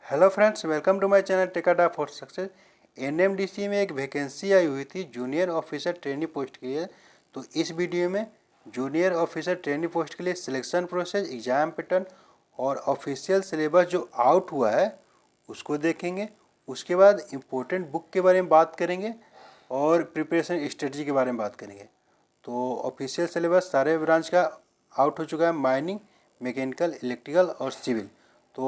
Hello friends, welcome to my channel टेकाडा for success. NMDC में एक वैकेंसी आई हुई थी जूनियर ऑफिसर ट्रेनी पोस्ट के लिए। तो इस वीडियो में जूनियर ऑफिसर ट्रेनी पोस्ट के लिए सिलेक्शन प्रोसेस, एग्ज़ाम पैटर्न और ऑफिशियल सिलेबस जो आउट हुआ है उसको देखेंगे। उसके बाद इम्पोर्टेंट बुक के बारे में बात करेंगे और प्रिपरेशन स्ट्रेटजी के बारे में बात करेंगे। तो ऑफिशियल सिलेबस सारे ब्रांच का आउट हो चुका है, माइनिंग, मैकेनिकल, इलेक्ट्रिकल और सिविल। तो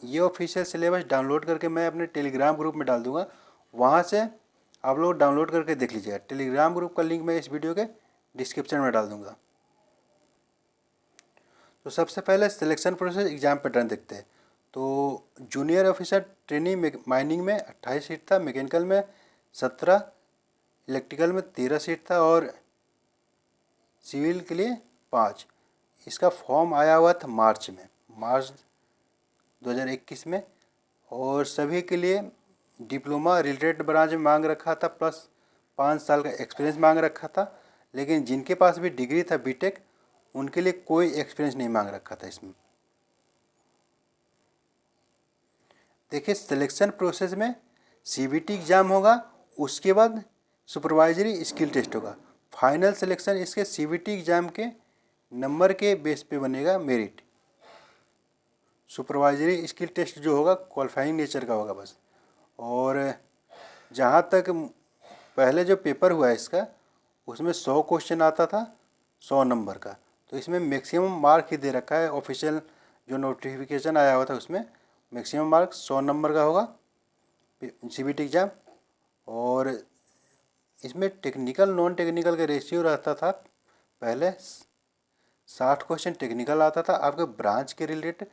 ये ऑफिशियल सिलेबस डाउनलोड करके मैं अपने टेलीग्राम ग्रुप में डाल दूंगा, वहाँ से आप लोग डाउनलोड करके देख लीजिएगा। टेलीग्राम ग्रुप का लिंक मैं इस वीडियो के डिस्क्रिप्शन में डाल दूंगा। तो सबसे पहले सिलेक्शन प्रोसेस, एग्ज़ाम पैटर्न देखते हैं। तो जूनियर ऑफिसर ट्रेनी माइनिंग में 28 सीट था, मैकेनिकल में 17, इलेक्ट्रिकल में 13 सीट था और सिविल के लिए 5। इसका फॉर्म आया हुआ था मार्च 2021 में। और सभी के लिए डिप्लोमा रिलेटेड ब्रांच में मांग रखा था, प्लस 5 साल का एक्सपीरियंस मांग रखा था। लेकिन जिनके पास भी डिग्री था बीटेक, उनके लिए कोई एक्सपीरियंस नहीं मांग रखा था इसमें। देखिए, सिलेक्शन प्रोसेस में सीबीटी एग्ज़ाम होगा, उसके बाद सुपरवाइजरी स्किल टेस्ट होगा। फाइनल सिलेक्शन इसके सीबीटी एग्ज़ाम के नंबर के बेस पे बनेगा मेरिट। सुपरवाइजरी स्किल टेस्ट जो होगा क्वालिफाइंग नेचर का होगा बस। और जहाँ तक पहले जो पेपर हुआ है इसका, उसमें 100 क्वेश्चन आता था, 100 नंबर का। तो इसमें मैक्सिमम मार्क ही दे रखा है, ऑफिशियल जो नोटिफिकेशन आया हुआ था उसमें मैक्सिमम मार्क 100 नंबर का होगा सीबीटी एग्ज़ाम। और इसमें टेक्निकल नॉन टेक्निकल का रेशियो रहता था। पहले 60 क्वेश्चन टेक्निकल आता था आपके ब्रांच के रिलेटेड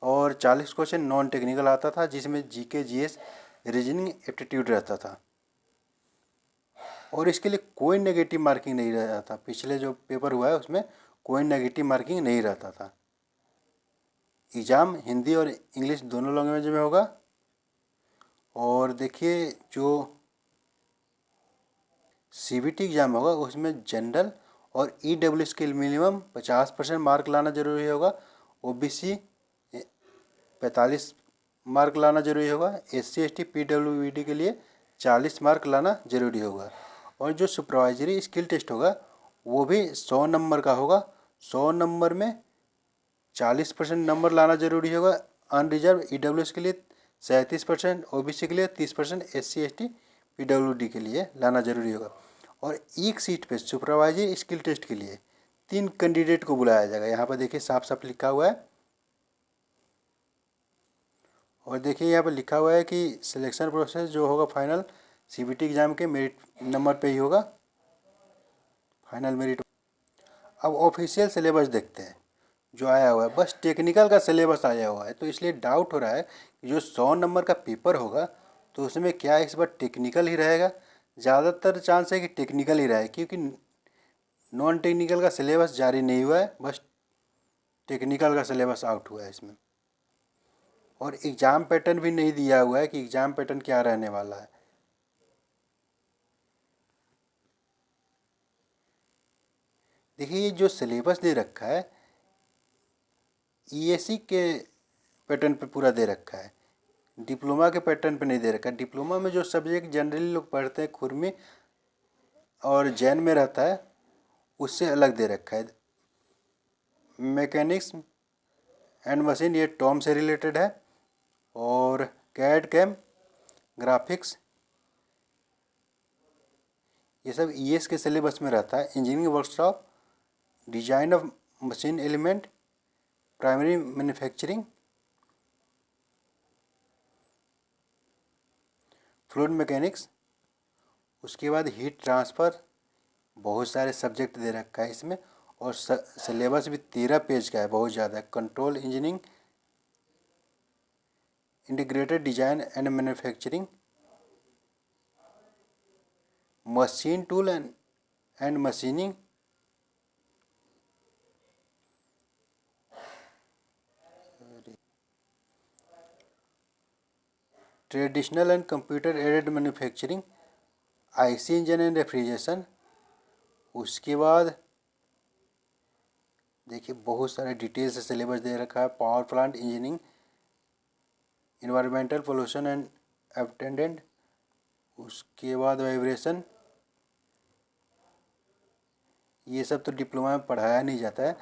और 40 क्वेश्चन नॉन टेक्निकल आता था, जिसमें जीके, जीएस, रीजनिंग, एप्टीट्यूड रहता था। और इसके लिए कोई नेगेटिव मार्किंग नहीं रहता था। पिछले जो पेपर हुआ है उसमें कोई नेगेटिव मार्किंग नहीं रहता था। एग्ज़ाम हिंदी और इंग्लिश दोनों लैंग्वेज में होगा। और देखिए, जो सीबीटी एग्ज़ाम होगा उसमें जनरल और ईडब्ल्यूएस के मिनिमम 50% मार्क लाना ज़रूरी होगा। ओबीसी 45 मार्क लाना ज़रूरी होगा। एससी एसटी पीडब्ल्यूडी के लिए 40 मार्क लाना ज़रूरी होगा। और जो सुपरवाइजरी स्किल टेस्ट होगा वो भी 100 नंबर का होगा। 100 नंबर में 40% नंबर लाना ज़रूरी होगा। अनरिजर्व ईडब्ल्यूएस के लिए 37%, ओबीसी के लिए 30%, एससी एसटी पीडब्ल्यूडी के लिए लाना ज़रूरी होगा। और एक सीट पे सुपरवाइजरी स्किल टेस्ट के लिए 3 कैंडिडेट को बुलाया जाएगा। यहाँ पर देखिए साफ साफ लिखा हुआ है। और देखिए यहाँ पर लिखा हुआ है कि सिलेक्शन प्रोसेस जो होगा फाइनल सीबीटी एग्ज़ाम के मेरिट नंबर पे ही होगा, फाइनल मेरिट। अब ऑफिशियल सिलेबस देखते हैं जो आया हुआ है। बस टेक्निकल का सिलेबस आया हुआ है, तो इसलिए डाउट हो रहा है कि जो 100 नंबर का पेपर होगा तो उसमें क्या इस बार टेक्निकल ही रहेगा। ज़्यादातर चांस है कि टेक्निकल ही रहे, क्योंकि नॉन टेक्निकल का सिलेबस जारी नहीं हुआ है, बस टेक्निकल का सिलेबस आउट हुआ है इसमें। और एग्ज़ाम पैटर्न भी नहीं दिया हुआ है कि एग्ज़ाम पैटर्न क्या रहने वाला है। देखिए, ये जो सिलेबस दे रखा है ईएसी के पैटर्न पे पूरा दे रखा है, डिप्लोमा के पैटर्न पे नहीं दे रखा है। डिप्लोमा में जो सब्जेक्ट जनरली लोग पढ़ते हैं खुरमी और जैन में रहता है, उससे अलग दे रखा है। मैकेनिक्स एंड मशीन ये टॉम से रिलेटेड है। और कैड कैम, ग्राफिक्स, ये सब ईएस के सिलेबस में रहता है। Engineering workshop, design of machine element, primary manufacturing, fluid mechanics, उसके बाद हीट ट्रांसफ़र, बहुत सारे सब्जेक्ट दे रखा है इसमें। और सिलेबस भी 13 पेज का है, बहुत ज़्यादा है। Control engineering, integrated design and manufacturing, machine tool and machining, traditional and computer aided manufacturing, IC engine and refrigeration. उसके बाद देखिए बहुत सारे डिटेल से सिलेबस दे रखा है। Power plant engineering, environmental pollution and attendant, उसके बाद वाइब्रेशन, ये सब तो डिप्लोमा में पढ़ाया नहीं जाता है।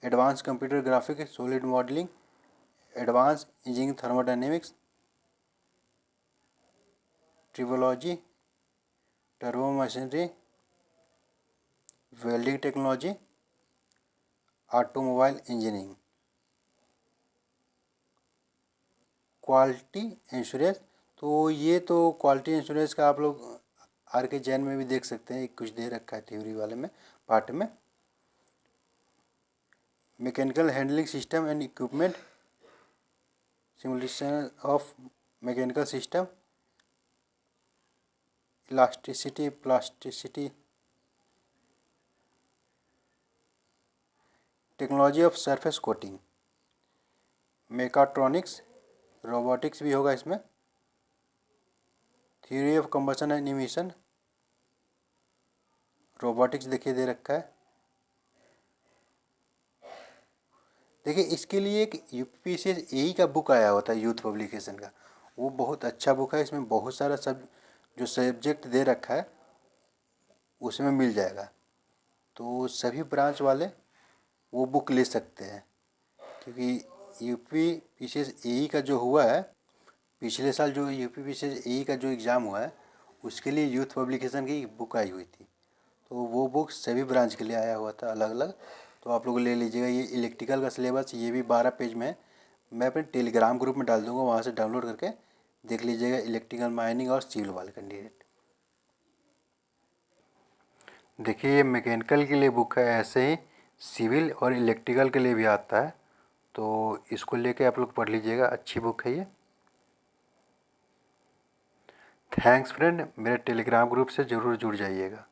Advance computer graphic, solid modelling, advance engineering thermodynamics, tribology, turbo machinery, welding technology, automobile engineering, quality insurance. तो ये तो क्वालिटी इंश्योरेंस का आप लोग आर के जैन में भी देख सकते हैं, कुछ दे रखा है थ्योरी वाले में पार्ट में। Mechanical handling system and equipment, simulation of mechanical system, elasticity, plasticity, technology of surface coating, mechatronics, robotics भी होगा इसमें, theory of combustion and emission, robotics देखिए दे रखा है। देखिए इसके लिए एक यूपीपीसीएस एई का बुक आया होता है यूथ पब्लिकेशन का, वो बहुत अच्छा बुक है। इसमें बहुत सारा सब जो सब्जेक्ट दे रखा है उसमें मिल जाएगा। तो सभी ब्रांच वाले वो बुक ले सकते हैं, क्योंकि यूपीपीसीएस एई का जो हुआ है पिछले साल, जो यूपीपीसीएस एई का जो एग्ज़ाम हुआ है उसके लिए यूथ पब्लिकेशन की बुक आई हुई थी। तो वो बुक सभी ब्रांच के लिए आया हुआ था अलग अलग, तो आप लोग ले लीजिएगा। ये इलेक्ट्रिकल का सिलेबस, ये भी 12 पेज में है। मैं अपने टेलीग्राम ग्रुप में डाल दूँगा, वहाँ से डाउनलोड करके देख लीजिएगा। इलेक्ट्रिकल, माइनिंग और सिविल वाले कैंडिडेट। देखिए ये मैकेनिकल के लिए बुक है, ऐसे ही सिविल और इलेक्ट्रिकल के लिए भी आता है, तो इसको लेके आप लोग पढ़ लीजिएगा, अच्छी बुक है ये। थैंक्स फ्रेंड, मेरे टेलीग्राम ग्रुप से ज़रूर जुड़ जाइएगा।